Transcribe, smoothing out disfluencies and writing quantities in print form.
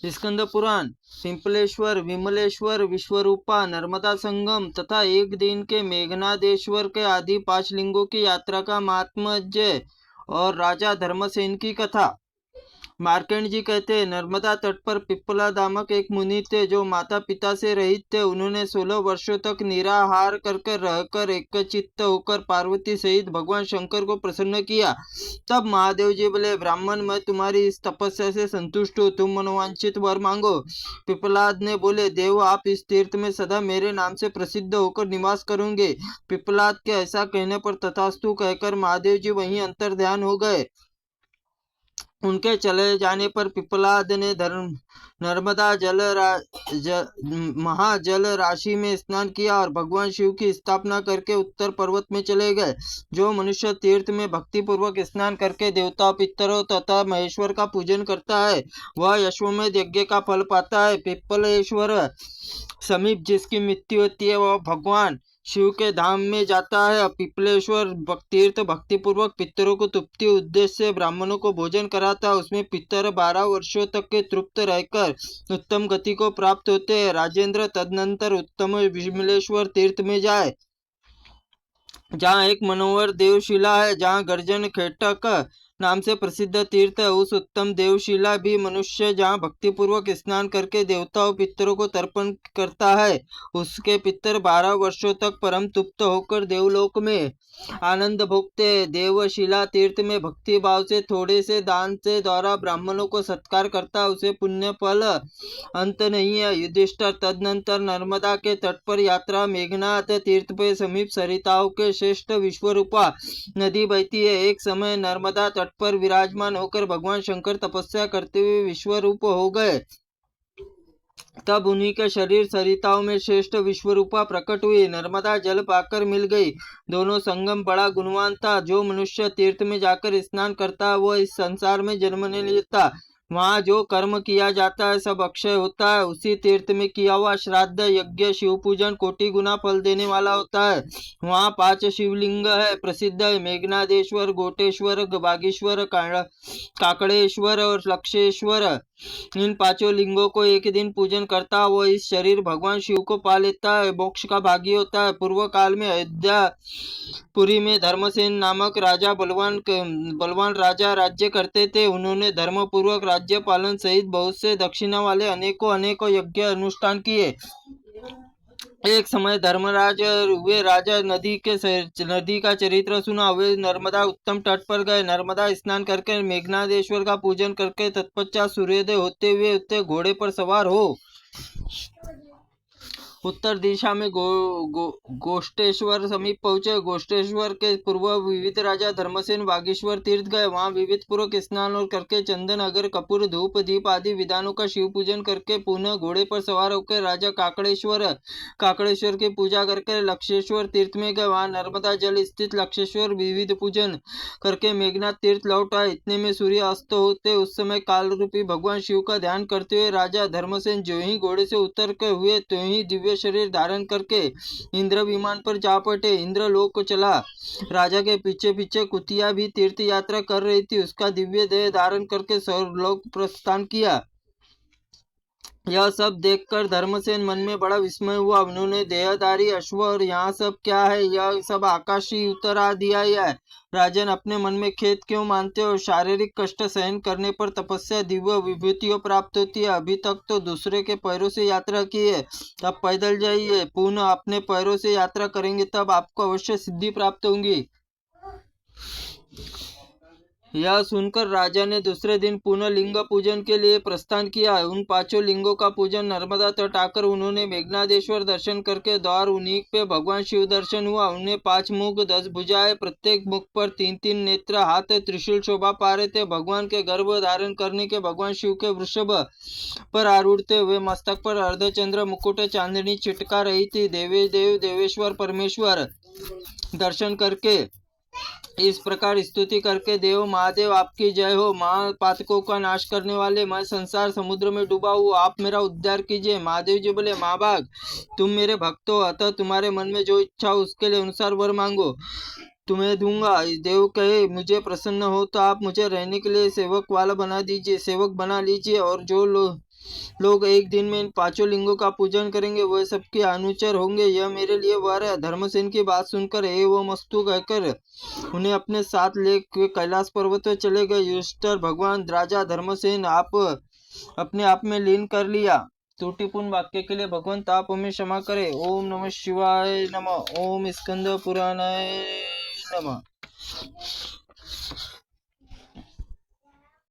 स्कंद पुराण, पिंपलेश्वर, विमलेश्वर, विश्वरूपा, नर्मदा संगम तथा एक दिन के मेघनादेश्वर के आदि 5 लिंगों की यात्रा का महात्म्य और राजा धर्मसेन की कथा। मार्कंड जी कहते हैं, नर्मदा तट पर पिप्पला नामक एक मुनि थे जो माता पिता से रहित थे। उन्होंने 16 वर्षों तक निराहार करके रहकर एकचित्त होकर पार्वती सहित भगवान शंकर को प्रसन्न किया। तब महादेव जी बोले, ब्राह्मण, मैं तुम्हारी इस तपस्या से संतुष्ट हूँ, तुम मनोवांछित वर मांगो। पिप्पलाद ने बोले, देव, आप इस तीर्थ में सदा मेरे नाम से प्रसिद्ध होकर निवास करोगे। पिप्पलाद के ऐसा कहने पर तथास्तु कहकर महादेव जी वहीं अंतर ध्यान हो गए। उनके चले जाने पर पिप्पलाद ने नर्मदा महाजल राशि में स्नान किया और भगवान शिव की स्थापना करके उत्तर पर्वत में चले गए। जो मनुष्य तीर्थ में भक्ति पूर्वक स्नान करके देवता, पितरों तथा महेश्वर का पूजन करता है वह यशोमेध यज्ञ का फल पाता है। पिप्पलेश्वर समीप जिसकी मृत्यु होती है वह भगवान शिव के धाम में जाता है। पिपलेश्वर तीर्थ भक्ति पूर्वक पितरों को तृप्ति उद्देश्य से ब्राह्मणों को भोजन कराता है। उसमें पितर 12 वर्षों तक के तृप्त रहकर उत्तम गति को प्राप्त होते हैं। राजेंद्र तदनंतर उत्तम विमलेश्वर तीर्थ में जाए, जहाँ एक मनोहर देवशिला है, जहाँ गर्जन खेटक नाम से प्रसिद्ध तीर्थ है। उस उत्तम देवशिला भी मनुष्य जहाँ भक्ति पूर्वक स्नान करके देवताओं पितरों को तर्पण करता है, उसके पितर 12 वर्षों तक परम तृप्त होकर देवलोक में आनंद भोगते हैं। देवशिला तीर्थ में भक्ति भाव से थोड़े से दान से द्वारा ब्राह्मणों को सत्कार करता है, उसे पुण्य फल अंत नहीं है। युधिष्ठिर तदनंतर नर्मदा के तट पर यात्रा, मेघनाथ तीर्थ पे समीप सरिताओं के श्रेष्ठ विश्वरूपा नदी बहती है। एक समय नर्मदा तट पर विराजमान होकर भगवान शंकर तपस्या करते हुए विश्वरूप हो गए। तब उन्हीं के शरीर सरिताओं में श्रेष्ठ विश्वरूपा प्रकट हुई, नर्मदा जल पाकर मिल गई। दोनों संगम बड़ा गुणवान था। जो मनुष्य तीर्थ में जाकर स्नान करता है वह इस संसार में जन्म नहीं लेता। वहाँ जो कर्म किया जाता है सब अक्षय होता है। उसी तीर्थ में किया हुआ श्राद्ध, यज्ञ, शिव पूजन कोटि गुना फल देने वाला होता है। वहाँ 5 शिवलिंग है, प्रसिद्ध है, मेघनादेश्वर, गोटेश्वर, बागेश्वर, काकड़ेश्वर और लक्षेश्वर। इन 5 लिंगों को एक दिन पूजन करता वो इस शरीर भगवान शिव को पा लेता है, मोक्ष का भागी होता है। पूर्व काल में अयोध्यापुरी में धर्मसेन नामक राजा बलवान राजा राज्य करते थे। उन्होंने धर्म पूर्वक राज्य पालन सहित बहुत से दक्षिणा वाले अनेकों यज्ञ अनुष्ठान किए। एक समय धर्मराज वे राजा नदी का चरित्र सुना। वे नर्मदा उत्तम तट पर गए, नर्मदा स्नान करके मेघनादेश्वर का पूजन करके तत्पश्चात सूर्योदय होते हुए घोड़े पर सवार हो उत्तर दिशा में गोष्ठेश्वर समीप पहुंचे। गोष्ठेश्वर के पूर्व विविध राजा धर्मसेन बागेश्वर तीर्थ गए। वहां विविध पूर्वक स्नान और करके चंदन, अगर, कपूर, धूप, दीप आदि विधानों का शिव पूजन करके पुनः घोड़े पर सवार होकर राजा काकड़ेश्वर की पूजा करके लक्षेश्वर तीर्थ में गए। वहां नर्मदा जल स्थित लक्षेश्वर विविध पूजन करके मेघनाथ तीर्थ लौट आए। इतने में सूर्य अस्त होते उस समय काल रूपी भगवान शिव का ध्यान करते हुए राजा धर्मसेन जो ही घोड़े से उतर कर हुए तो ही दिव्य शरीर धारण करके इंद्र विमान पर जा पटे। इंद्र लोक को चला। राजा के पीछे पीछे कुतिया भी तीर्थ यात्रा कर रही थी। उसका दिव्य देह धारण करके स्वर्गलोक प्रस्थान किया। यह सब देखकर धर्मसेन मन में बड़ा विस्मय हुआ। उन्होंने देहधारी अश्व और यहाँ सब क्या है, यह सब आकाशी उतरा दिया है। राजन, अपने मन में खेद क्यों मानते हो? शारीरिक कष्ट सहन करने पर तपस्या दिव्य विभूतियों प्राप्त होती है। अभी तक तो दूसरे के पैरों से यात्रा की है, अब पैदल जाइए। पुनः अपने पैरों से यात्रा करेंगे तब आपको अवश्य सिद्धि प्राप्त होगी। यह सुनकर राजा ने दूसरे दिन पुनः लिंग पूजन के लिए प्रस्थान किया। उन 5 लिंगों का पूजन नर्मदा तट आकर उन्होंने मेघनादेश्वर दर्शन करके द्वार उन्हीं पे भगवान शिव दर्शन हुआ। उन्हें 5 मुख, 10 भुजाएं, प्रत्येक मुख पर 3-3 नेत्र, हाथ त्रिशूल शोभा पा रहे थे। भगवान के गर्भ धारण करने के भगवान शिव के वृषभ पर आरूढ़ थे। वे मस्तक पर अर्धचंद्र मुकुट चांदनी चिटका रही थी। देवेश्वर परमेश्वर दर्शन करके इस प्रकार स्तुति करके, देव महादेव आपकी जय हो। महापातकों का नाश करने वाले, मैं संसार समुद्र में डूबा हूँ, आप मेरा उद्धार कीजिए। महादेव जी बोले, महाभाग, तुम मेरे भक्त हो, अतः तुम्हारे मन में जो इच्छा हो उसके लिए अनुसार वर मांगो। तुम्हें दूंगा। देव कहे, मुझे प्रसन्न हो तो आप मुझे रहने के लिए सेवक वाला बना दीजिए, सेवक बना लीजिए, और जो लोग एक दिन में इन पांचों लिंगों का पूजन करेंगे वह सबके अनुचर होंगे। यह मेरे लिए वर है। धर्मसेन की बात सुनकर एवं मस्तु कहकर उन्हें अपने साथ ले कैलाश पर्वत पर चले गए। युधिष्ठिर भगवान राजा धर्मसेन आप अपने आप में लीन कर लिया। त्रुटिपूर्ण वाक्य के लिए भगवंत आप हमें क्षमा करें। ओम नमः शिवाय नमः। ओम स्कंद पुराणाय नमः।